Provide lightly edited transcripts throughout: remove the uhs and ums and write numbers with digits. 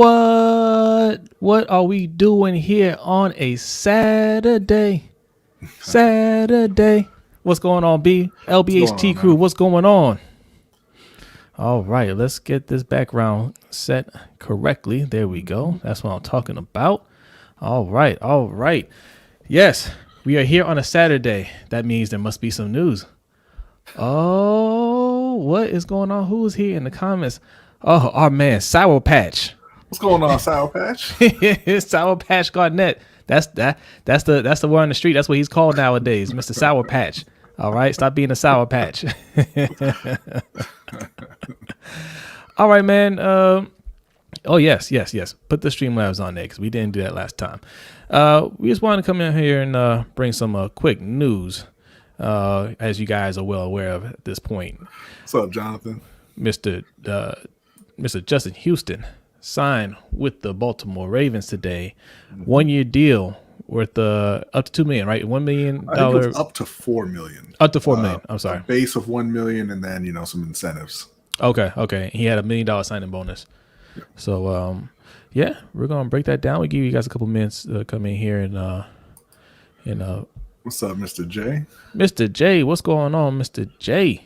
What are we doing here on a Saturday? Saturday. What's going on, B? What's going LBHT on, crew, man? what's going on? All right, let's get this background set correctly. There we go. That's what I'm talking about. All right. Yes, we are here on a Saturday. That means there must be some news. Oh, what is going on? Who's here in the comments? Oh, our man, Sour Patch. What's going on, Sour Patch? Sour Patch Garnett. That's the word on the street. That's what he's called nowadays, Mr. Sour Patch. All right, stop being a Sour Patch. All right, man. Oh yes. Put the Streamlabs on there because we didn't do that last time. We just wanted to come in here and bring some quick news, as you guys are well aware of at this point. What's up, Jonathan? Mr. Justin Houston signed with the Baltimore Ravens today. 1 year deal worth up to $2 million, right? $1 million. I think it's up to $4 million. Up to $4 million. I'm sorry. A base of $1 million, and then some incentives. Okay. He had $1 million signing bonus. Yeah. So yeah, we're gonna break that down. We give you guys a couple minutes to come in here and what's up, Mr. J? Mr. J, what's going on, Mr. J?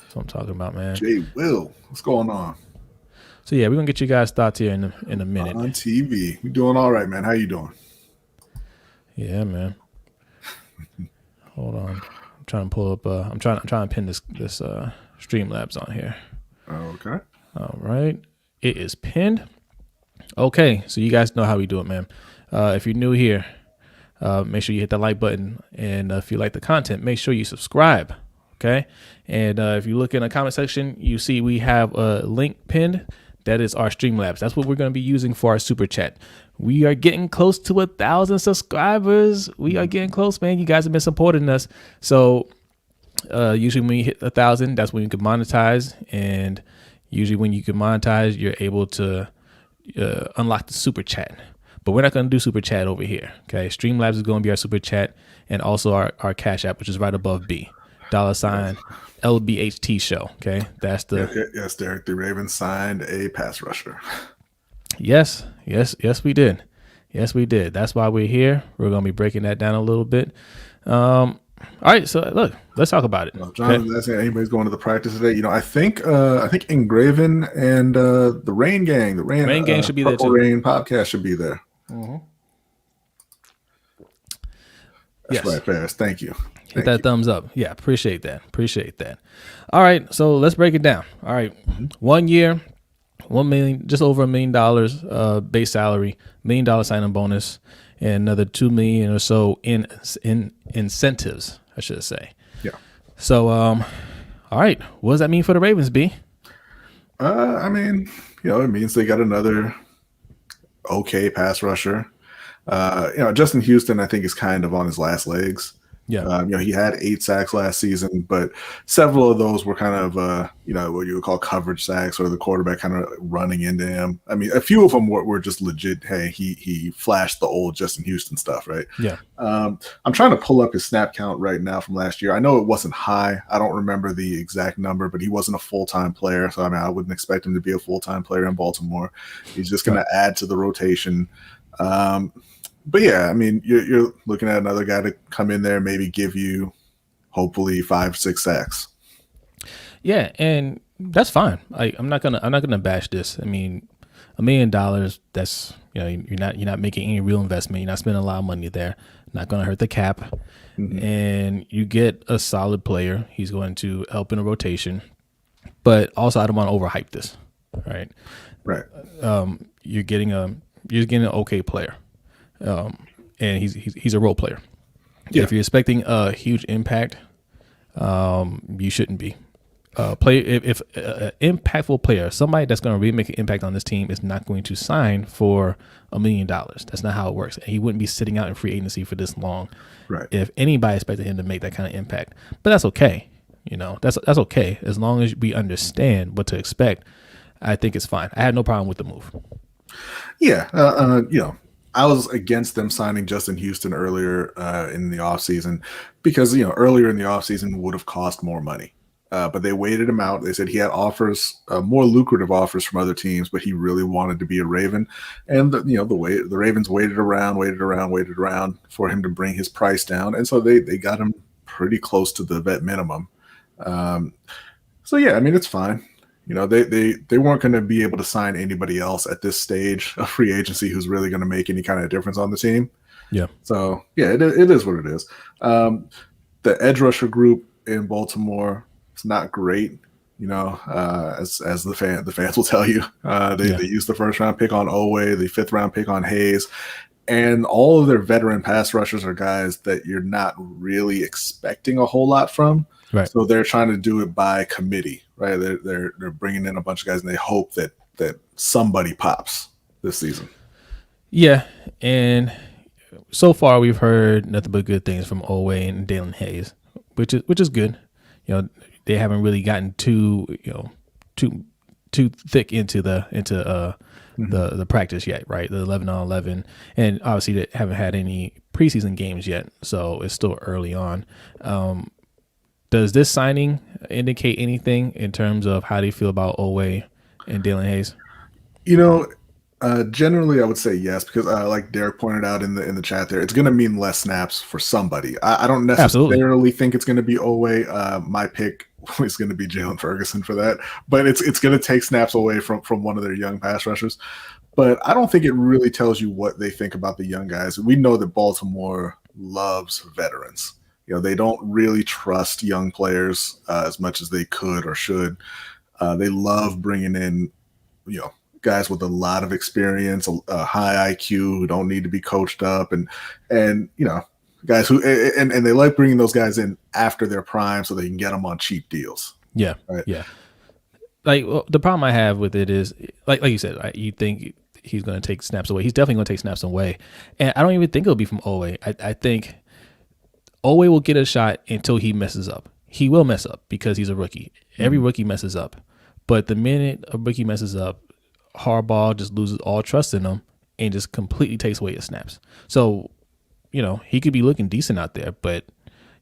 That's what I'm talking about, man. J Will, what's going on? So yeah, we're gonna get you guys thoughts here in a minute. On TV, we doing all right, man. How you doing? Yeah, man. Hold on, I'm trying to pull up. I'm trying to pin this Streamlabs on here. Okay. All right, it is pinned. Okay, so you guys know how we do it, man. If you're new here, make sure you hit that like button, and if you like the content, make sure you subscribe. Okay, and if you look in the comment section, you see we have a link pinned. That is our Streamlabs. That's what we're going to be using for our super chat. We are getting close to 1,000 subscribers. We are getting close, man. You guys have been supporting us. So usually when you hit 1,000, that's when you can monetize. And usually when you can monetize, you're able to unlock the super chat. But we're not going to do super chat over here. Okay, Streamlabs is going to be our super chat, and also our Cash App, which is right above B. $ LBHT show. Okay, that's the yes. Derek, the Ravens signed a pass rusher. Yes, we did. That's why we're here. We're gonna be breaking that down a little bit. All right, so look, let's talk about it. Well, Jonathan, that's anybody's going to the practice today. I think Engraven and the Rain Gang, the Rain Gang should be there too. Rain podcast should be there. Mm-hmm. That's right, Ferris. Thank you. Hit that thumbs up. Yeah, appreciate that. All right, so let's break it down. All right, 1 year, $1 million, just over $1 million base salary, $1 million signing bonus, and another $2 million or so in incentives, I should say. Yeah. So, all right, what does that mean for the Ravens, B? I mean, it means they got another okay pass rusher. Justin Houston, I think, is kind of on his last legs. Yeah. He had 8 sacks last season, but several of those were kind of, what you would call coverage sacks, or the quarterback kind of running into him. I mean, a few of them were just legit. Hey, he flashed the old Justin Houston stuff, right? Yeah. I'm trying to pull up his snap count right now from last year. I know it wasn't high. I don't remember the exact number, but he wasn't a full-time player. So, I mean, I wouldn't expect him to be a full-time player in Baltimore. He's just going to add to the rotation. But yeah, I mean, you're looking at another guy to come in there, maybe give you, hopefully, 5-6 sacks. Yeah, and that's fine. I'm not gonna bash this. I mean, $1 million. That's you're not making any real investment. You're not spending a lot of money there. Not gonna hurt the cap, and you get a solid player. He's going to help in a rotation, but also I don't want to overhype this. Right. You're getting an okay player. And he's a role player. Yeah. If you're expecting a huge impact, you shouldn't be. If an impactful player, somebody that's going to really make an impact on this team, is not going to sign for $1 million. That's not how it works. And he wouldn't be sitting out in free agency for this long. Right. If anybody expected him to make that kind of impact, but that's okay. That's okay as long as we understand what to expect. I think it's fine. I had no problem with the move. Yeah. I was against them signing Justin Houston earlier in the offseason because, earlier in the offseason would have cost more money. but they waited him out. They said he had offers, more lucrative offers from other teams, but he really wanted to be a Raven. And the Ravens waited around for him to bring his price down, and so they got him pretty close to the vet minimum. So yeah, I mean, it's fine. They weren't going to be able to sign anybody else at this stage of free agency who's really going to make any kind of difference on the team. Yeah. So yeah, it is what it is. The edge rusher group in Baltimore is not great. As the fans will tell you, they used the first round pick on Owe, the fifth round pick on Hayes, and all of their veteran pass rushers are guys that you're not really expecting a whole lot from. Right. So they're trying to do it by committee, right? They're bringing in a bunch of guys, and they hope that somebody pops this season. Yeah, and so far we've heard nothing but good things from Owe and Dalen Hayes, which is good. They haven't really gotten too thick into the practice yet, right? The 11-on-11, and obviously they haven't had any preseason games yet, so it's still early on. Does this signing indicate anything in terms of how they feel about Owe and Dalen Hayes? Generally, I would say yes, because like Derek pointed out in the chat there, it's going to mean less snaps for somebody. I don't necessarily think it's going to be Owe. My pick is going to be Jalen Ferguson for that, but it's going to take snaps away from one of their young pass rushers. But I don't think it really tells you what they think about the young guys. We know that Baltimore loves veterans. They don't really trust young players as much as they could or should. They love bringing in, guys with a lot of experience, a high IQ who don't need to be coached up, and guys who and they like bringing those guys in after their prime so they can get them on cheap deals. Yeah, right? Yeah. The problem I have with it is, like you said, right, you think he's going to take snaps away. He's definitely going to take snaps away, and I don't even think it'll be from Owe. I think Owe will get a shot until he messes up. He will mess up because he's a rookie. Every rookie messes up, but the minute a rookie messes up, Harbaugh just loses all trust in him and just completely takes away his snaps. So, he could be looking decent out there, but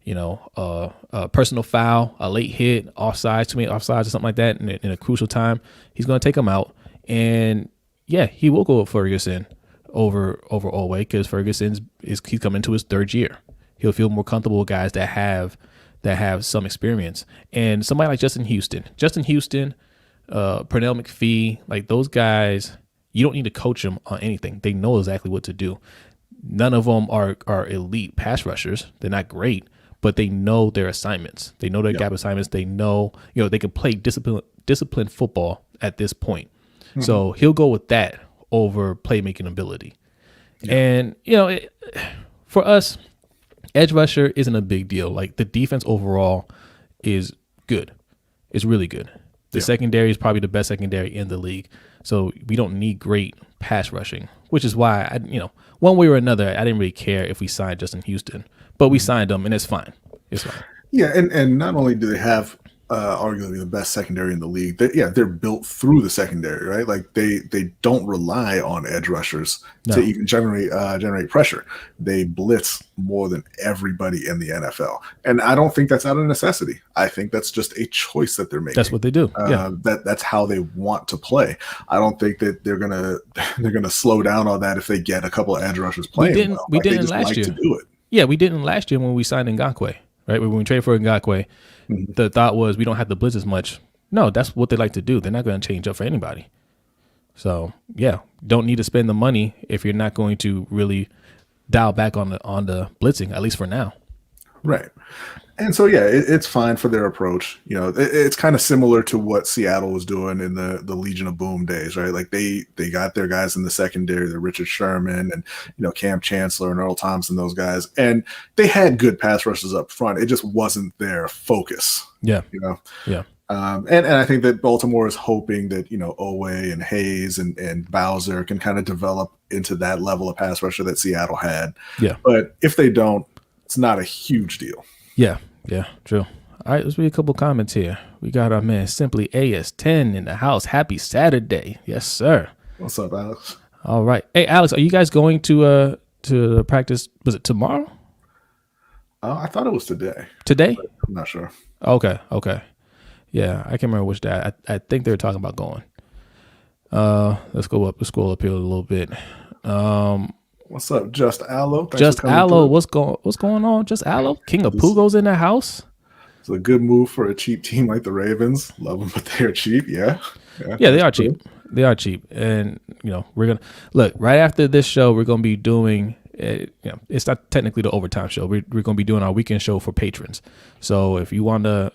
a personal foul, a late hit, offsides, too many offsides or something like that in a crucial time, he's going to take him out. And yeah, he will go with Ferguson over Owe because Ferguson's he's coming into his third year. He'll feel more comfortable with guys that have some experience. And somebody like Justin Houston, Pernell McPhee, like those guys, you don't need to coach them on anything. They know exactly what to do. None of them are elite pass rushers. They're not great, but they know their assignments. They know their gap assignments. They know, they can play disciplined football at this point. Mm-hmm. So he'll go with that over playmaking ability. Yeah. And, for us, edge rusher isn't a big deal. Like the defense overall is good. It's really good. The secondary is probably the best secondary in the league. So we don't need great pass rushing, which is why one way or another, I didn't really care if we signed Justin Houston, but we signed him and it's fine. It's fine. Yeah. And not only do they have arguably the best secondary in the league, they're built through the secondary, right? Like they don't rely on edge rushers to even generate pressure. They blitz more than everybody in the NFL, and I don't think that's out of necessity. I think that's just a choice that they're making. That's what they do. That's how they want to play. I don't think that they're gonna slow down on that if they get a couple of edge rushers playing. We didn't last year. To do it. Yeah, we didn't last year when we signed Ngakoue, right? When we traded for Ngakoue. Mm-hmm. The thought was we don't have to blitz as much. No, that's what they like to do. They're not going to change up for anybody. So yeah, don't need to spend the money if you're not going to really dial back on the blitzing, at least for now. Right. And so, yeah, it's fine for their approach. It's kind of similar to what Seattle was doing in the Legion of Boom days, right? Like they got their guys in the secondary, the Richard Sherman and, Cam Chancellor and Earl Thompson, those guys. And they had good pass rushes up front. It just wasn't their focus. Yeah. Yeah. And I think that Baltimore is hoping that, Owe and Hayes and Bowser can kind of develop into that level of pass rusher that Seattle had. Yeah. But if they don't, it's not a huge deal. Yeah, true. All right, let's read a couple comments here. We got our man Simply AS10 in the house. Happy Saturday. Yes, sir. What's up, Alex? All right. Hey, Alex, are you guys going to practice? Was it tomorrow? I thought it was today. Today? I'm not sure. Okay. Yeah, I can't remember which day. I think they were talking about going. Let's go up. Let's scroll up here a little bit. What's up, Just Aloe? Thanks Just for coming Aloe, through. what's going on? Just Aloe, King of Pugo's in the house. It's a good move for a cheap team like the Ravens. Love them, but they're cheap. Yeah, they are cheap. They are cheap, and we're gonna look right after this show. We're gonna be doing. It's not technically the overtime show. We're gonna be doing our weekend show for patrons. So if you want to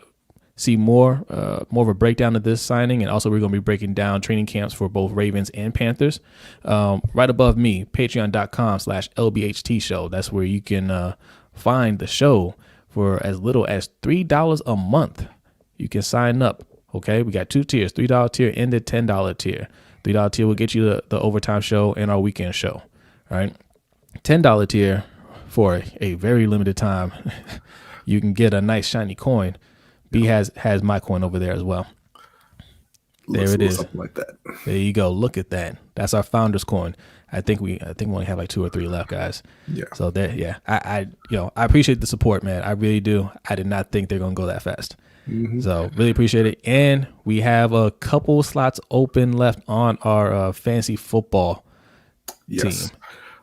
see more of a breakdown of this signing, and also we're going to be breaking down training camps for both Ravens and Panthers. Right above me, patreon.com/LBHT show. That's where you can find the show for as little as $3 a month. You can sign up. Okay, we got two tiers, $3 tier and the $10 tier. $3 tier will get you the overtime show and our weekend show. All right, $10 tier for a very limited time. You can get a nice shiny coin. B has my coin over there as well. There it is. Something like that. There you go. Look at that. That's our founder's coin. I think we only have like 2 or 3 left, guys. Yeah. So there, yeah. I appreciate the support, man. I really do. I did not think they're gonna go that fast. Mm-hmm. So really appreciate it. And we have a couple slots open left on our fantasy football team.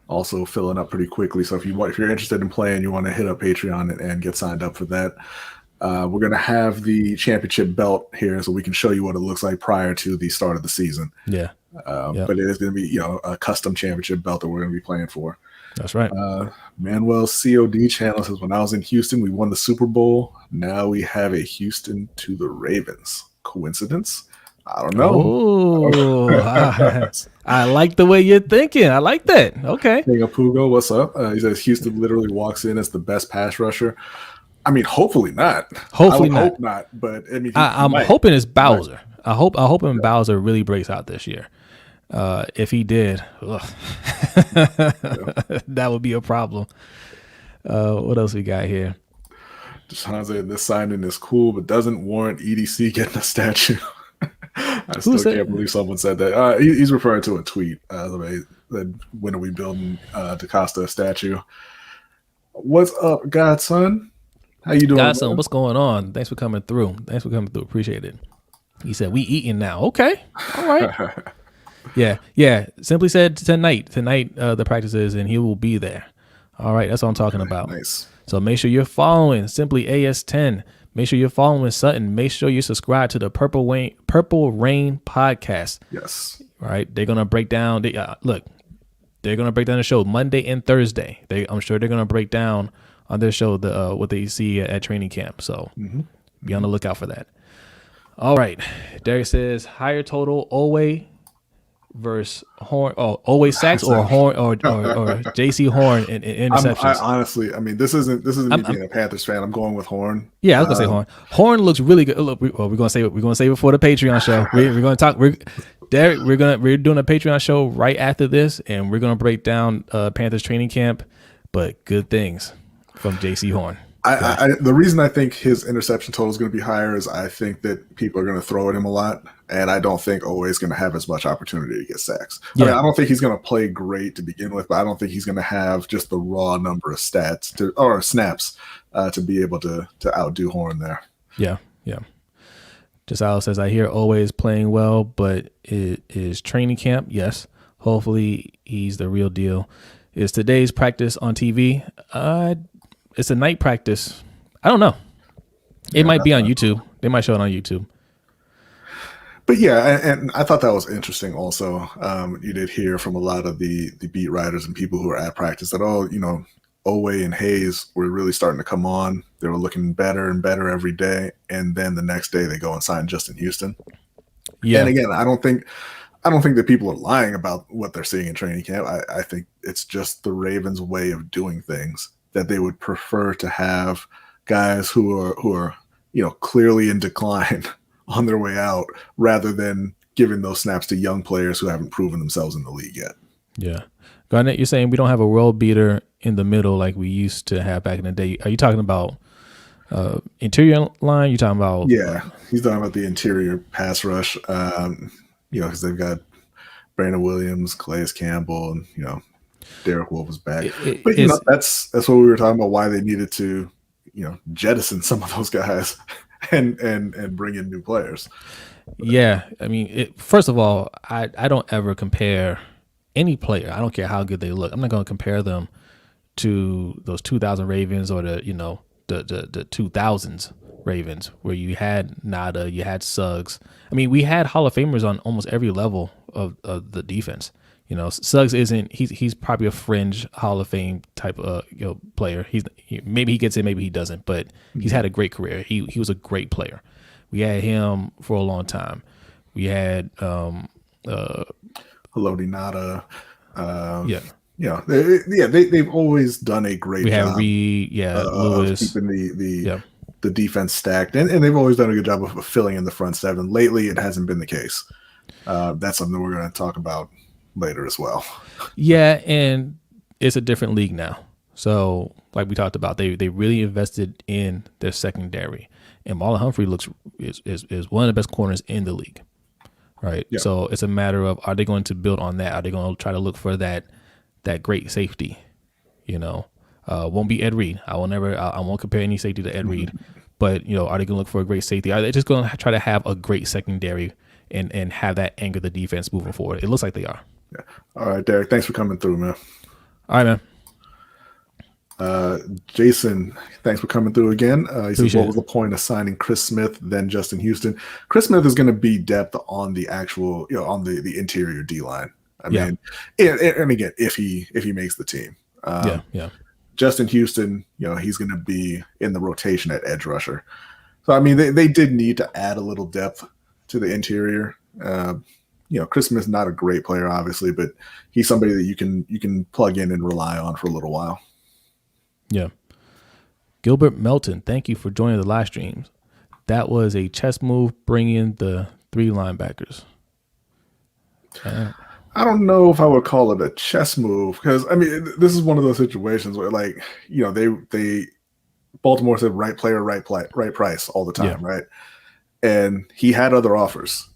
Also filling up pretty quickly. So if you're interested in playing, you want to hit up Patreon and get signed up for that. We're going to have the championship belt here so we can show you what it looks like prior to the start of the season. Yeah. But it is going to be, a custom championship belt that we're going to be playing for. That's right. Manuel's COD channel says, when I was in Houston, we won the Super Bowl. Now we have a Houston to the Ravens. Coincidence? I don't know. Oh, I like the way you're thinking. I like that. Okay. King of Pugo, what's up? He says Houston literally walks in as the best pass rusher. I mean, hopefully not. Hopefully not. Hope not. But I mean, I'm hoping it's Bowser. I hope Bowser really breaks out this year. If he did, that would be a problem. What else we got here? Hanze, this signing is cool, but doesn't warrant EDC getting a statue. I still can't believe someone said that. He's referring to a tweet. When are we building DaCosta a statue? What's up, Godson? How you doing, Godson? What's going on? Thanks for coming through. Appreciate it. He said we eating now. Okay, all right. Yeah. Simply said tonight the practice is, and he will be there. All right, that's what I'm talking about. Nice. So make sure you're following Simply AS10. Make sure you're following Sutton. Make sure you subscribe to the Purple Rain podcast. Yes. All right, they're gonna break down. They're gonna break down the show Monday and Thursday. I'm sure they're gonna break down on their show what they see at training camp. So be on the lookout for that. All right, Derek says higher total Owe versus Horn. Oh, Owe sacks or Horn or JC Horn in interceptions. Honestly, I mean, this isn't me being a Panthers fan. I'm going with Horn. Yeah, I was gonna say Horn. Horn looks really good. Look, we're gonna save it for the Patreon show. We're gonna talk. Derek, we're doing a Patreon show right after this, and we're gonna break down Panthers training camp. But good things from JC Horn. The reason I think his interception total is going to be higher is I think that people are going to throw at him a lot, and I don't think Owe is going to have as much opportunity to get sacks. Yeah. I mean, I don't think he's going to play great to begin with, but I don't think he's going to have just the raw number of snaps to be able to outdo Horn there. Yeah. Giselle says, I hear Owe is playing well, but it is training camp. Yes. Hopefully he's the real deal. Is today's practice on TV? It's a night practice. I don't know. It might be on YouTube. They might show it on YouTube. But yeah, and I thought that was interesting also. You did hear from a lot of the beat writers and people who are at practice that, Owe and Hayes were really starting to come on. They were looking better and better every day. And then the next day they go and sign Justin Houston. Yeah. And again, I don't think that people are lying about what they're seeing in training camp. I think it's just the Ravens' way of doing things, that they would prefer to have guys who are clearly in decline on their way out rather than giving those snaps to young players who haven't proven themselves in the league yet. Yeah. Garnett, you're saying we don't have a world beater in the middle like we used to have back in the day. Are you talking about interior line? You talking about? Yeah, he's talking about the interior pass rush. Because they've got Brandon Williams, Calais Campbell, and Derek Wolfe is back. That's what we were talking about. Why they needed to jettison some of those guys and bring in new players. Yeah, I mean, first of all, I don't ever compare any player. I don't care how good they look. I'm not going to compare them to those 2000 Ravens or the 2000s Ravens where you had Nada, you had Suggs. I mean, we had Hall of Famers on almost every level of the defense. Suggs isn't. He's probably a fringe Hall of Fame type of player. Maybe he gets in, maybe he doesn't. But he's had a great career. He was a great player. We had him for a long time. We had Haloti Nada. Yeah. They've always done a great We had job. Reed, Lewis, of keeping the defense stacked, and they've always done a good job of filling in the front seven. Lately, it hasn't been the case. That's something we're going to talk about later as well. Yeah, and it's a different league now. So, like we talked about, they really invested in their secondary, and Marlon Humphrey is one of the best corners in the league, right? Yeah. So it's a matter of, are they going to build on that? Are they going to try to look for that great safety? Won't be Ed Reed. I won't compare any safety to Ed Reed, but are they going to look for a great safety? Are they just going to try to have a great secondary and have that anchor the defense moving forward? It looks like they are. Yeah. All right, Derek. Thanks for coming through, man. All right, man. Jason, thanks for coming through again. He says, what was the point of signing Chris Smith, then Justin Houston? Chris Smith is going to be depth on the actual, on the interior D line. I mean, and again, if he makes the team. Justin Houston, he's going to be in the rotation at edge rusher. So, I mean, they did need to add a little depth to the interior. Chris Smith's not a great player, obviously, but he's somebody that you can plug in and rely on for a little while. Yeah. Gilbert Melton, thank you for joining the live streams. That was a chess move, bringing the 3 linebackers. I don't know if I would call it a chess move, because I mean, this is one of those situations where, like, they Baltimore said right player, right price all the time, right? And he had other offers,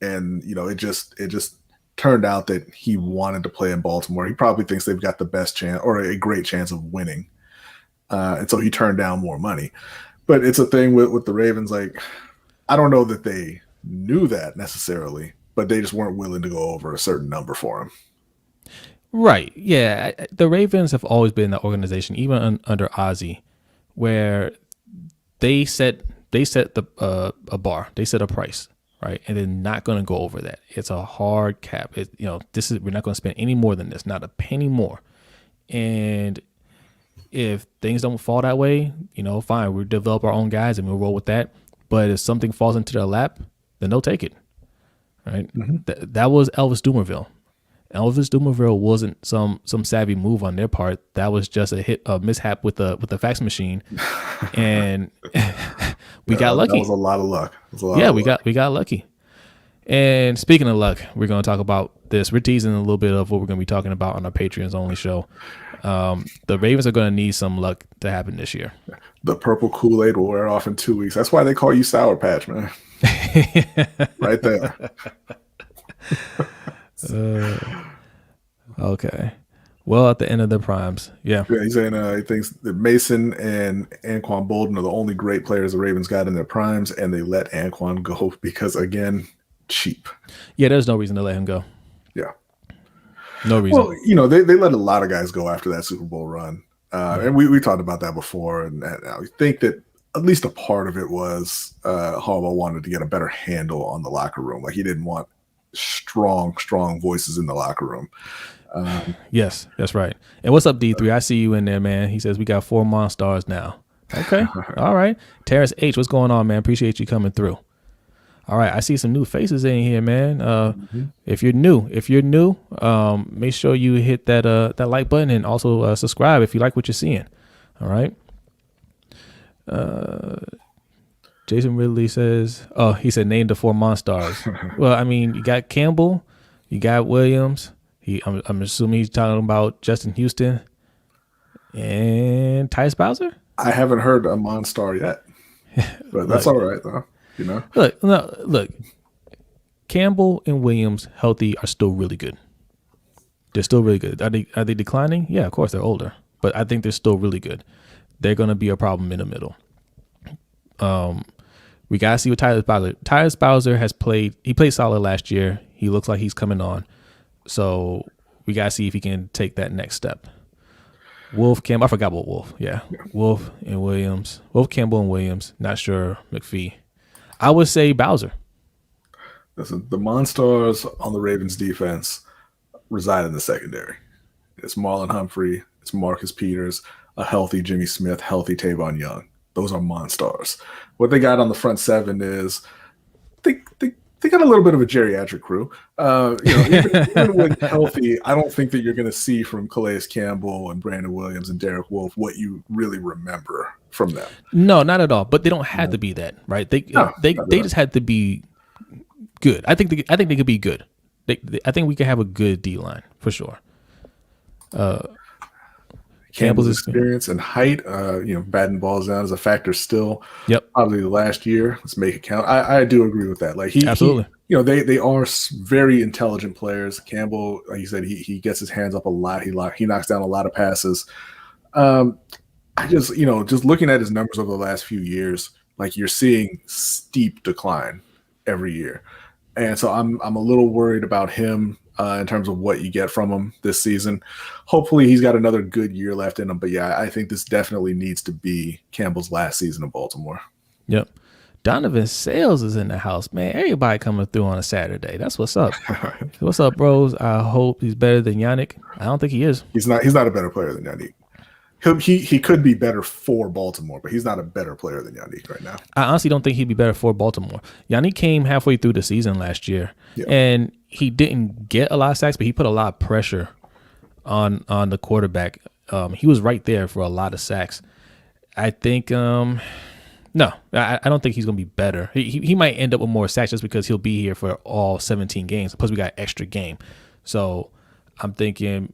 and it just turned out that he wanted to play in Baltimore. He probably thinks they've got the best chance or a great chance of winning. And so he turned down more money. But it's a thing with the Ravens. Like, I don't know that they knew that necessarily, but they just weren't willing to go over a certain number for him. Right. Yeah. The Ravens have always been that organization, even under Ozzie, where they set a bar, they set a price, right? And they're not going to go over that. It's a hard cap. We're not going to spend any more than this, not a penny more. And if things don't fall that way, fine, we'll develop our own guys and we'll roll with that. But if something falls into their lap, then they'll take it, right? Mm-hmm. That was Elvis Dumerville. Elvis Dumerville wasn't some savvy move on their part. That was just a mishap with the fax machine, and we got lucky. That was a lot of luck. We got lucky. And speaking of luck, we're going to talk about this. We're teasing a little bit of what we're going to be talking about on our Patreons only show. The Ravens are going to need some luck to happen this year. The purple Kool-Aid will wear off in 2 weeks. That's why they call you Sour Patch, man. Right there. Okay. Well, at the end of their primes. Yeah, he's saying he thinks that Mason and Anquan Bolden are the only great players the Ravens got in their primes, and they let Anquan go because, again, cheap. Yeah, there's no reason to let him go. Yeah. No reason. Well, they let a lot of guys go after that Super Bowl run. And we talked about that before, and I think that at least a part of it was Harbaugh wanted to get a better handle on the locker room. Like, he didn't want strong voices in the locker room. Yes, that's right. And what's up, D3? I see you in there, man. He says we got 4 Monstars now. Okay. All right. Terrence H, what's going on, man? Appreciate you coming through. All right, I see some new faces in here, man. If you're new, make sure you hit that like button and also subscribe if you like what you're seeing. All right. Jason Ridley says, he said name the 4 Monstars. Well, I mean, you got Campbell, you got Williams. I'm assuming he's talking about Justin Houston and Tyus Bowser. I haven't heard a Monstar yet, but that's all right though. Look. Campbell and Williams healthy are still really good. They're still really good. Are they declining? Yeah, of course they're older, but I think they're still really good. They're going to be a problem in the middle. We got to see what Tyus Bowser. Tyus Bowser has played. He played solid last year. He looks like he's coming on. So we got to see if he can take that next step. Wolf, Campbell. I forgot about Wolf. Yeah. Wolf and Williams. Wolf, Campbell, and Williams. Not sure McPhee. I would say Bowser. Listen, the Monstars on the Ravens defense reside in the secondary. It's Marlon Humphrey. It's Marcus Peters, a healthy Jimmy Smith, healthy Tavon Young. Those are Monstars. What they got on the front seven is they got a little bit of a geriatric crew. Even with healthy, I don't think that you're going to see from Calais Campbell and Brandon Williams and Derek Wolfe what you really remember from them. No, not at all. But they don't have to be that, right? They just had to be good. I think they could be good. I think we could have a good D line for sure. Campbell's experience and height, batting balls down is a factor still. Yep. Probably last year. Let's make it count. I do agree with that. Like absolutely. They are very intelligent players. Campbell, like you said, he gets his hands up a lot. He knocks down a lot of passes. I just looking at his numbers over the last few years, like you're seeing steep decline every year, and so I'm a little worried about him. In terms of what you get from him this season. Hopefully he's got another good year left in him. But yeah, I think this definitely needs to be Campbell's last season in Baltimore. Yep. Donovan Sales is in the house, man. Everybody coming through on a Saturday. That's what's up. What's up, bros? I hope he's better than Yannick. I don't think he is. He's not a better player than Yannick. He could be better for Baltimore, but he's not a better player than Yannick right now. I honestly don't think he'd be better for Baltimore. Yannick came halfway through the season last year, and he didn't get a lot of sacks, but he put a lot of pressure on the quarterback. He was right there for a lot of sacks. I think no, I don't think he's going to be better. He might end up with more sacks just because he'll be here for all 17 games. Plus, we got an extra game. So I'm thinking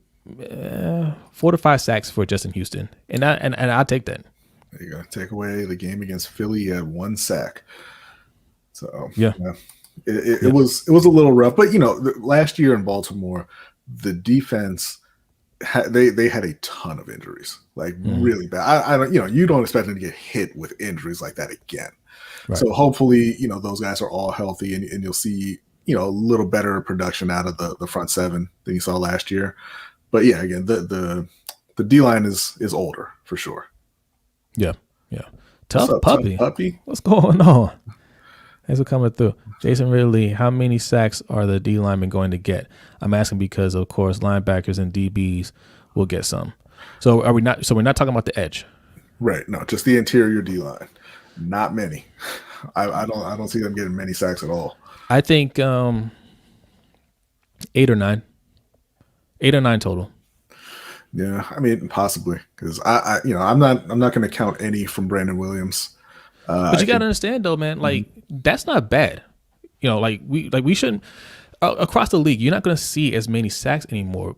4 to 5 sacks for Justin Houston, and I'll take that. There you go. Take away the game against Philly at 1 sack. So yeah. It was a little rough, but last year in Baltimore, the defense they had a ton of injuries, like really bad. I don't, you don't expect them to get hit with injuries like that again. Right. So hopefully, those guys are all healthy, and you'll see a little better production out of the front seven than you saw last year. But yeah, again, the D line is older for sure. Yeah. Tough puppy. What's going on? Thanks for coming through. Jason Ridley, how many sacks are the D linemen going to get? I'm asking because, of course, linebackers and DBs will get some. So we're not talking about the edge. Right. No, just the interior D line. Not many. I don't see them getting many sacks at all. I think 8 or 9. 8 or 9 total. Yeah, I mean possibly because I'm not going to count any from Brandon Williams. But you got to understand though, man, like that's not bad. We shouldn't across the league. You're not going to see as many sacks anymore.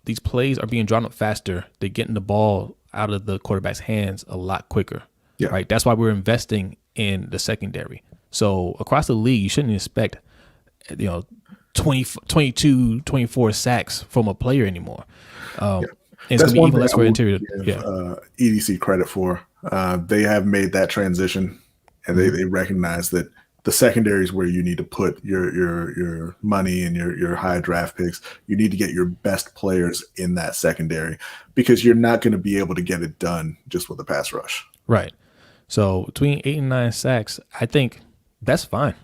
These plays are being drawn up faster. They're getting the ball out of the quarterback's hands a lot quicker. Yeah. Right. That's why we're investing in the secondary. So across the league, you shouldn't expect 22, 24 sacks from a player anymore. It's going to be even less for interior. EDC credit for. They have made that transition, and they recognize that the secondary is where you need to put your money and your high draft picks. You need to get your best players in that secondary because you're not going to be able to get it done just with a pass rush. Right. So between 8 and 9 sacks, I think that's fine.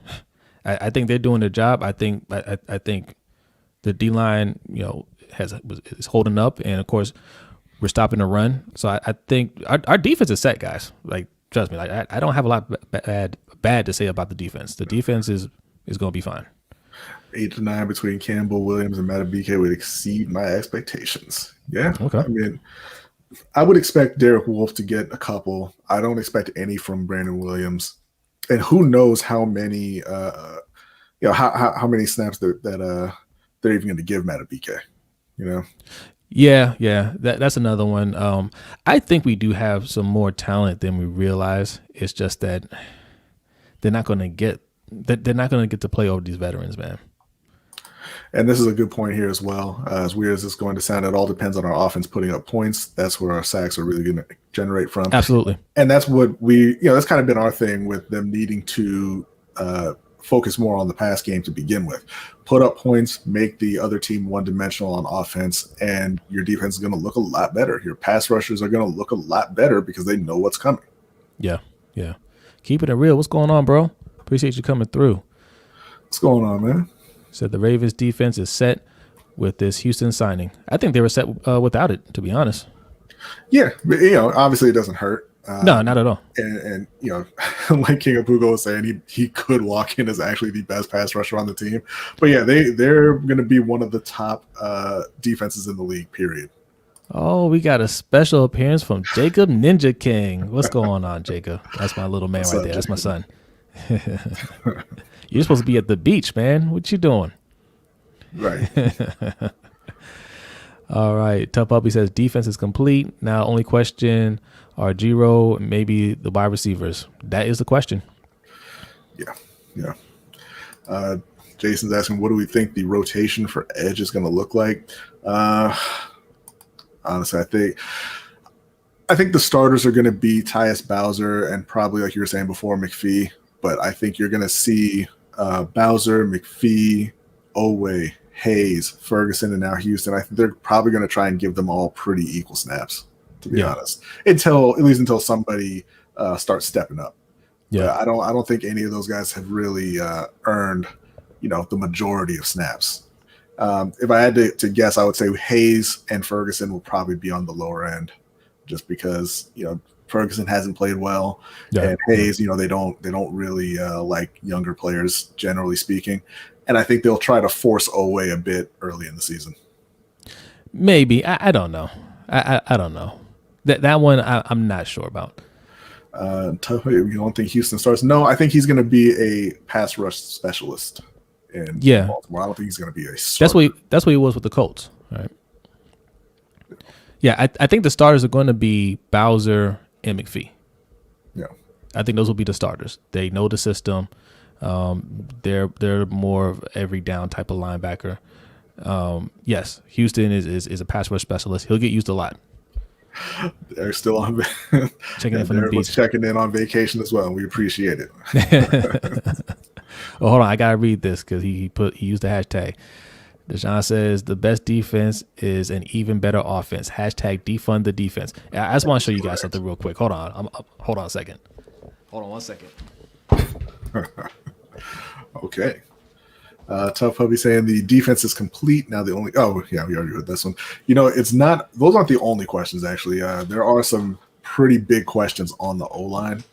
I think they're doing their job. I think the D line, is holding up, and of course we're stopping the run. So I think our defense is set, guys. Like trust me, like I don't have a lot bad to say about the defense. The defense is going to be fine. 8 to 9 between Campbell, Williams, and Matabike would exceed my expectations. Yeah. Okay. I mean, I would expect Derek Wolfe to get a couple. I don't expect any from Brandon Williams. And who knows how many, how many snaps that they're even going to give Matabike, Yeah, that's another one. I think we do have some more talent than we realize. It's just that they're not going to get to play over these veterans, man. And this is a good point here as well. As weird as it's going to sound, it all depends on our offense putting up points. That's where our sacks are really going to generate from. Absolutely. And that's what that's kind of been our thing with them needing to focus more on the pass game to begin with. Put up points, make the other team one-dimensional on offense, and your defense is going to look a lot better. Your pass rushers are going to look a lot better because they know what's coming. Yeah. Keeping it real. What's going on, bro? Appreciate you coming through. What's going on, man? Said the Ravens defense is set with this Houston signing. I think they were set without it, to be honest. Yeah, but, obviously it doesn't hurt. No, not at all. And like King of Pugo was saying, he could walk in as actually the best pass rusher on the team. But yeah, they're going to be one of the top defenses in the league, period. Oh, we got a special appearance from Jacob Ninja King. What's going on, Jacob? That's my little man right there. That's my son. You're supposed to be at the beach, man. What you doing? Right. All right. Tough Puppy says defense is complete. Now, only question are Giro, maybe the wide receivers. That is the question. Yeah. Jason's asking, what do we think the rotation for edge is going to look like? Honestly, I think the starters are going to be Tyus Bowser and probably, like you were saying before, McPhee. But I think you're going to see Bowser, McPhee, Owe, Hayes, Ferguson, and now Houston. I think they're probably going to try and give them all pretty equal snaps, to be honest, at least until somebody starts stepping up. Yeah, but I don't think any of those guys have really earned, the majority of snaps. If I had to guess, I would say Hayes and Ferguson will probably be on the lower end, just because Ferguson hasn't played well, and Hayes, they don't really like younger players, generally speaking, and I think they'll try to force Owe a bit early in the season. Maybe. I don't know. I don't know. That one I'm not sure about. You don't think Houston starts? No, I think he's going to be a pass rush specialist in Baltimore. I don't think he's going to be a starter. That's what he was with the Colts, right? Yeah, I think the starters are going to be Bowser and McPhee. Yeah, I think those will be the starters. They know the system. They're more of every down type of linebacker. Yes, Houston is a pass rush specialist. He'll get used a lot. They're still on checking in on vacation as well, and we appreciate it. Oh, hold on, I gotta read this because he used the hashtag. Deshaun says the best defense is an even better offense. Hashtag defund the defense. I just want to show you guys something real quick. Hold on. Hold on a second. Hold on 1 second. Okay. Tough Hubby saying the defense is complete. Now we already read this one. It's not, those aren't the only questions, actually. There are some pretty big questions on the O-line.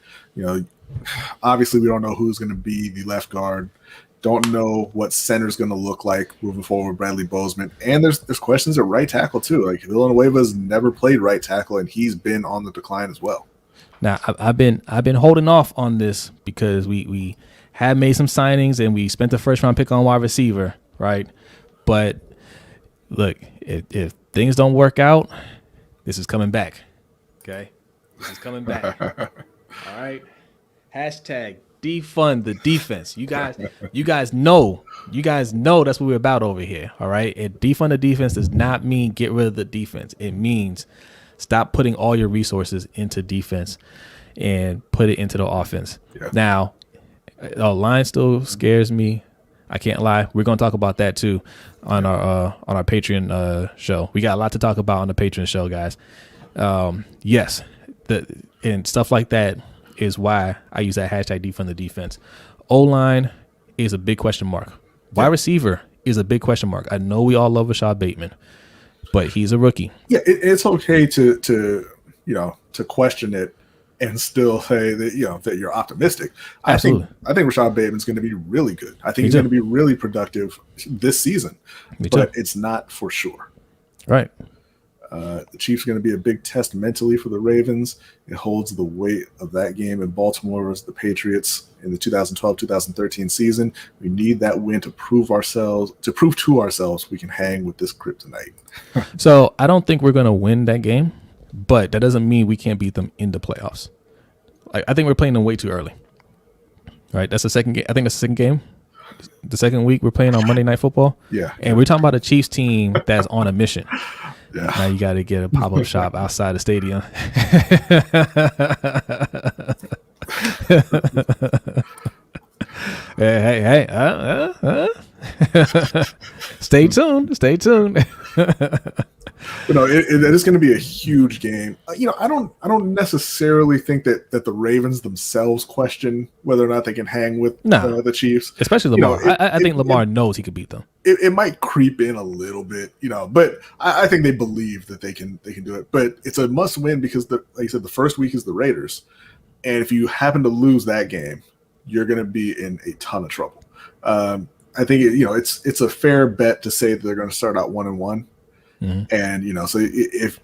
Obviously we don't know who's going to be the left guard. Don't know what center's going to look like moving forward with Bradley Bozeman. And there's questions at right tackle too. Like Villanueva's never played right tackle, and he's been on the decline as well. Now I've been holding off on this because we have made some signings and we spent the first round pick on wide receiver, right? But look, if things don't work out, this is coming back. Okay, this is coming back. All right. Hashtag defund the defense. You guys know that's what we're about over here. All right. And defund the defense does not mean get rid of the defense. It means stop putting all your resources into defense and put it into the offense. Yeah. Now, the line still scares me. I can't lie. We're going to talk about that too on our Patreon show. We got a lot to talk about on the Patreon show, guys. Yes, and stuff like that is why I use that hashtag defund the defense. O-line is a big question mark. Wide receiver is a big question mark. I know we all love Rashad Bateman, but he's a rookie. Yeah, it's okay to question it and still say that that you're optimistic. Absolutely. I think Rashad Bateman's going to be really good. I think he's going to be really productive this season, but it's not for sure. Right. The Chiefs are going to be a big test mentally for the Ravens. It holds the weight of that game in Baltimore versus the Patriots in the 2012-2013 season. We need that win to prove to ourselves we can hang with this kryptonite. So I don't think we're going to win that game, but that doesn't mean we can't beat them in the playoffs. I think we're playing them way too early. Right? That's the second game. I think that's the second game. The second week we're playing on Monday Night Football. Yeah. And we're talking about a Chiefs team that's on a mission. Yeah. Now you got to get a pop-up shop outside the stadium. hey. Stay tuned. It is going to be a huge game. I don't necessarily think that the Ravens themselves question whether or not they can hang with the Chiefs, especially Lamar. I think Lamar knows he could beat them. It might creep in a little bit, but I think they believe that they can do it. But it's a must win because, like you said, the first week is the Raiders, and if you happen to lose that game, you're going to be in a ton of trouble. I think it's a fair bet to say that they're going to start out 1-1. Mm-hmm. And so if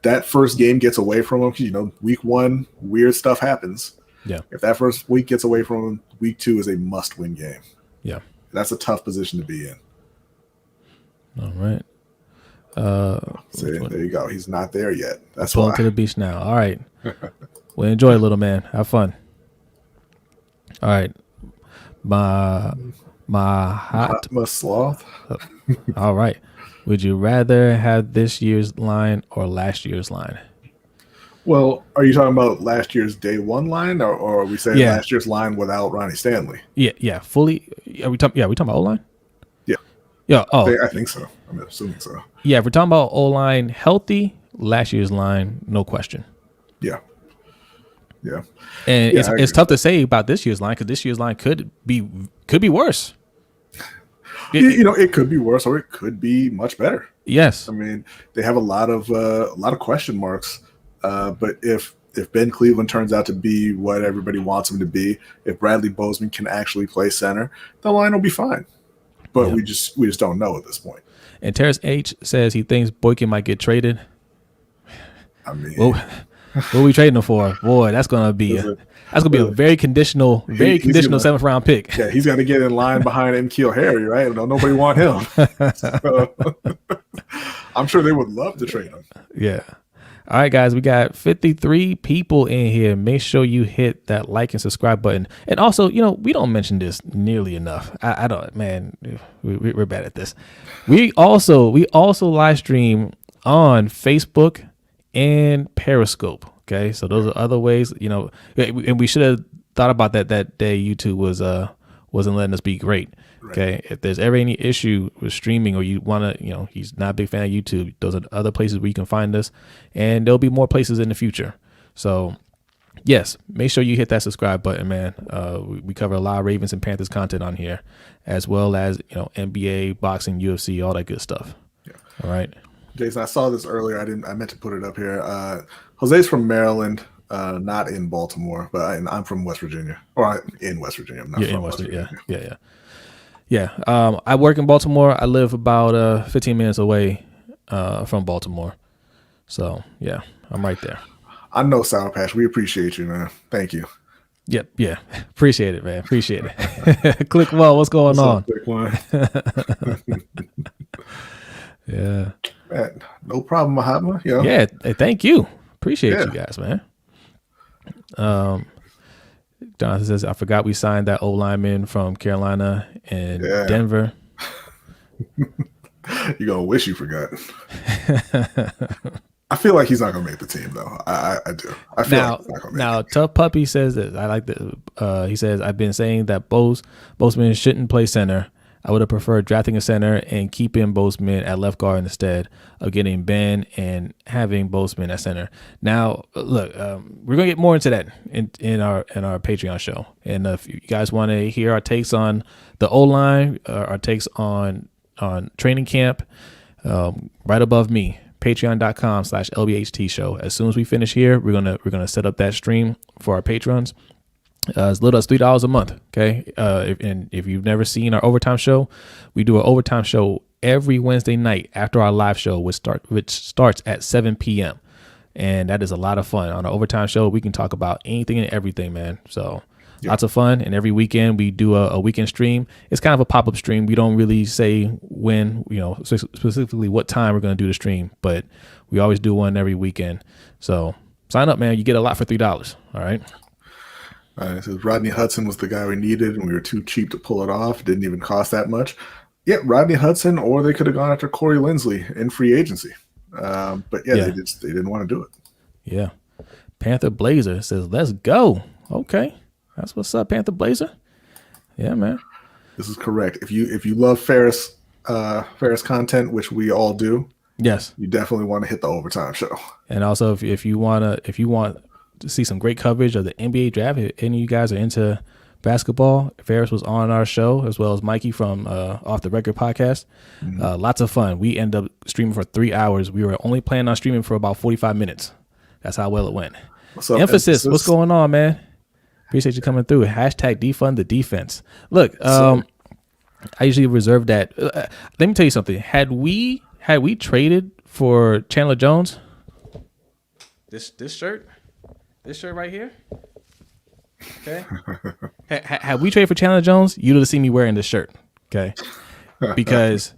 that first game gets away from them, because week one weird stuff happens. Yeah. If that first week gets away from them, week two is a must-win game. Yeah. That's a tough position to be in. All right. So there you go. He's not there yet. That's why. To the beach now. All right. Well, enjoy, little man. Have fun. All right. My hot sloth. All right. Would you rather have this year's line or last year's line? Well, are you talking about last year's day one line, or are we saying last year's line without Ronnie Stanley? Yeah. Fully. Are we talking about O-line? Yeah. Yeah. Oh, I think so. I'm assuming so. Yeah. If we're talking about O-line healthy, last year's line, no question. Yeah. Yeah. And it's tough to say about this year's line because this year's line could be worse. It could be worse or it could be much better. Yes. I mean, they have a lot of question marks. But if Ben Cleveland turns out to be what everybody wants him to be, if Bradley Bozeman can actually play center, the line will be fine. But we just don't know at this point. And Terrace H says he thinks Boykin might get traded. I mean, what are we trading him for? Boy, that's gonna be a very conditional 7th round pick. Yeah, he's got to get in line behind N'Keal Harry, right? Nobody want him. So, I'm sure they would love to trade him. Yeah. All right, guys, we got 53 people in here. Make sure you hit that like and subscribe button. And also, we don't mention this nearly enough. I don't, man. We're bad at this. We also live stream on Facebook and Periscope. Okay, so those are other ways, and we should have thought about that day. YouTube wasn't letting us be great. Okay, if there's ever any issue with streaming or you want to, he's not a big fan of YouTube, those are other places where you can find us, and there'll be more places in the future. So yes, make sure you hit that subscribe button, man. We cover a lot of Ravens and Panthers content on here, as well as NBA, boxing, UFC, all that good stuff. Yeah. All right. Jason, I saw this earlier. I meant to put it up here. Jose's from Maryland, not in Baltimore, but I'm from West Virginia. Or in West Virginia. I'm not from West Virginia. Yeah. I work in Baltimore. I live about 15 minutes away from Baltimore. So, yeah, I'm right there. I know, Sour Patch. We appreciate you, man. Thank you. Yep. Yeah. Appreciate it, man. Appreciate it. Click well. What's going on? Click one. Yeah. Man, no problem, Mahatma. Yeah. Hey, thank you. Appreciate you guys, man. Jonathan says, I forgot we signed that old lineman from Carolina and Denver. You're going to wish you forgot. I feel like he's not going to make the team, though. I do. I feel like he's not going to make it. Tough Puppy says that. I like that. He says, I've been saying that Bozeman shouldn't play center. I would have preferred drafting a center and keeping Bozeman at left guard instead of getting Ben and having Bozeman at center. Now, look, we're gonna get more into that in our Patreon show. And if you guys want to hear our takes on the O-line, our takes on training camp, right above me, patreon.com/LBHT show. As soon as we finish here, we're gonna set up that stream for our patrons. As little as $3 a month. Okay. If you've never seen our overtime show, we do an overtime show every Wednesday night after our live show, which starts at 7 p.m. And that is a lot of fun. On our overtime show, we can talk about anything and everything, man. So lots of fun. And every weekend we do a weekend stream. It's kind of a pop-up stream. We don't really say when, specifically what time we're going to do the stream, but we always do one every weekend. So sign up, man. You get a lot for $3. All right. It says Rodney Hudson was the guy we needed, and we were too cheap to pull it off. Didn't even cost that much. Yeah, Rodney Hudson, or they could have gone after Corey Linsley in free agency. But yeah, Yeah. they didn't want to do it. Yeah. Panther Blazer says, let's go. Okay. That's what's up, Panther Blazer. Yeah, man. This is correct. If you love Ferris content, which we all do, Yes. you definitely want to hit the overtime show. And also if you want to see some great coverage of the NBA draft, if any of you guys are into basketball, Ferris was on our show, as well as Mikey from Off the Record podcast. Lots of fun. We ended up streaming for 3 hours. We were only planning on streaming for about 45 minutes. That's how well it went. What's up, Emphasis. What's going on, man? Appreciate you coming through. Hashtag defund the defense. Look, I usually reserve that. Let me tell you something. Had we traded for Chandler Jones, this shirt right here, okay. Had we traded for Chandler Jones, you'd have seen me wearing this shirt, okay. Because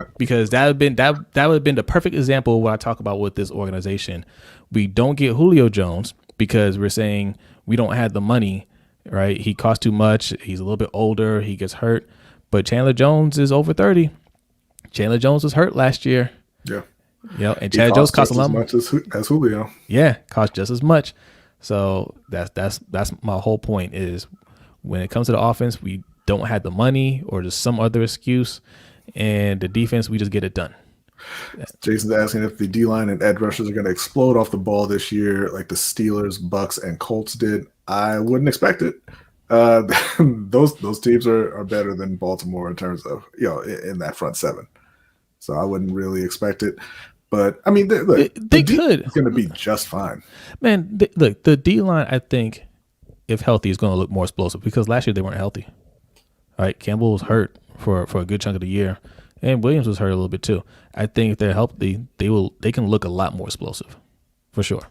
that would have been the perfect example of what I talk about with this organization. We don't get Julio Jones because we're saying we don't have the money, right? He costs too much. He's a little bit older. He gets hurt. But Chandler Jones is over 30. Chandler Jones was hurt last year. Yeah. And Chandler Jones costs a lot as much as Julio. Yeah, cost just as much. So that's my whole point is when it comes to the offense, we don't have the money or just some other excuse. And the defense, we just get it done. Jason's asking if the D-line and edge rushers are going to explode off the ball this year like the Steelers, Bucks, and Colts did. I wouldn't expect it. Those teams are better than Baltimore in terms of, in that front seven. So I wouldn't really expect it. But, I mean, they could. It's going to be just fine. Man, look, the D-line, I think, if healthy, is going to look more explosive because last year they weren't healthy. All right, Campbell was hurt for a good chunk of the year, and Williams was hurt a little bit too. I think if they're healthy, they can look a lot more explosive, for sure.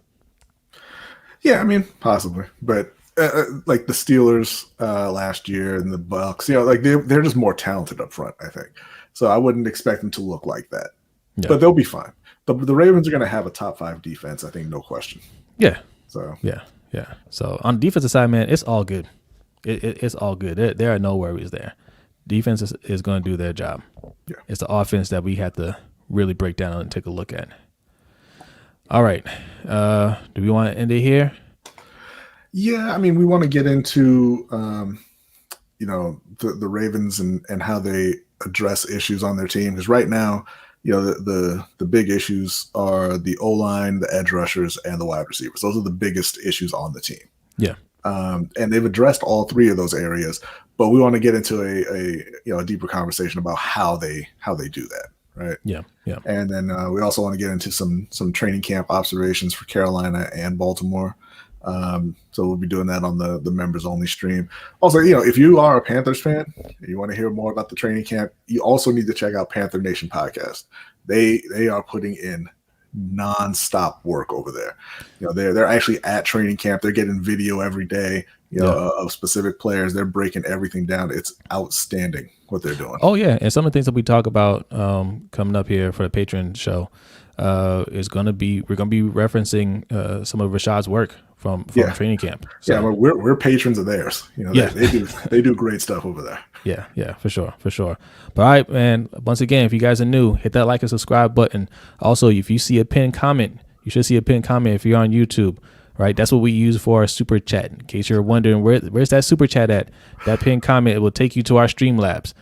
Yeah, I mean, possibly, but like the Steelers last year and the Bucks, they're just more talented up front, I think. So I wouldn't expect them to look like that, but they'll be fine. The Ravens are going to have a top 5 defense, I think, no question. Yeah. So yeah. So on the defensive side, man, it's all good. It's all good. There are no worries there. Defense is going to do their job. Yeah. It's the offense that we have to really break down and take a look at. All right. Do we want to end it here? Yeah, I mean, we want to get into, the Ravens and how they address issues on their team. Because right now, the big issues are the O-line, the edge rushers, and the wide receivers. Those are the biggest issues on the team. Yeah. And they've addressed all 3 of those areas, but we want to get into a deeper conversation about how they do that, right? Yeah. And then we also want to get into some training camp observations for Carolina and Baltimore. So we'll be doing that on the members only stream. Also, if you are a Panthers fan, and you want to hear more about the training camp, you also need to check out Panther Nation podcast. They are putting in nonstop work over there. They're actually at training camp. They're getting video every day, of specific players. They're breaking everything down. It's outstanding what they're doing. Oh yeah, and some of the things that we talk about coming up here for the Patreon show is we're gonna be referencing some of Rashad's work from training camp. So, yeah, we're patrons of theirs. They do great stuff over there. Yeah, for sure. But all right, man. Once again, if you guys are new, hit that like and subscribe button. Also, if you see a pinned comment, you should see a pinned comment if you're on YouTube. Right, that's what we use for our super chat. In case you're wondering where's that super chat at, that pinned comment will take you to our Streamlabs.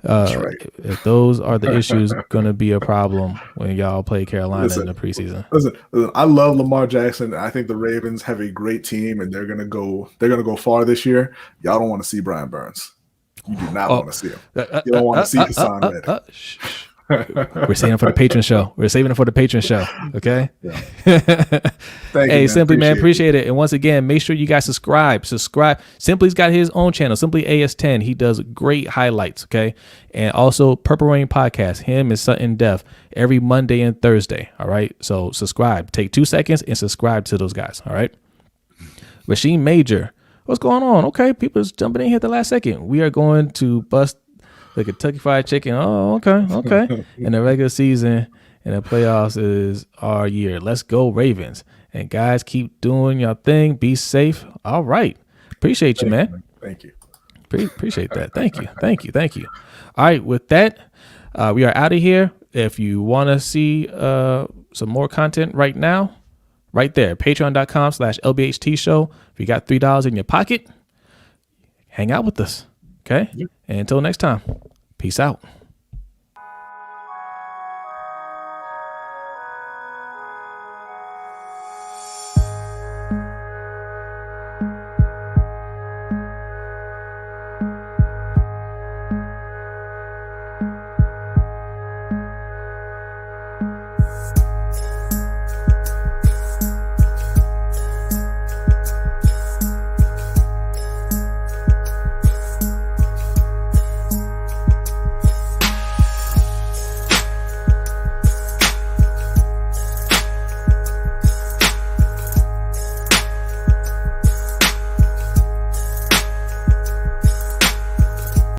That's right. If those are the issues, going to be a problem when y'all play Carolina in the preseason. Listen, I love Lamar Jackson. I think the Ravens have a great team, and they're gonna go far this year. Y'all don't want to see Brian Burns. You do not want to see him. You don't want to see Hassan Reddick. We're saving it for the patron show. Okay. Yeah. Hey, Simply, man, appreciate it. And once again, make sure you guys subscribe. Simply's got his own channel, Simply AS10. He does great highlights. Okay. And also Purple Rain Podcast, him and Sutton Def, every Monday and Thursday. All right. So subscribe. Take 2 seconds and subscribe to those guys. All right. Rasheen Major, what's going on? Okay. People just jumping in here at the last second. We are going to bust the Kentucky Fried Chicken. Oh, okay. And the regular season and the playoffs is our year. Let's go Ravens. And guys, keep doing your thing. Be safe. All right. Appreciate you, man. Thank you. Appreciate that. Thank you. All right, with that, we are out of here. If you want to see some more content right now, right there, patreon.com/LBHT show. If you got $3 in your pocket, hang out with us. Okay. And until next time, peace out.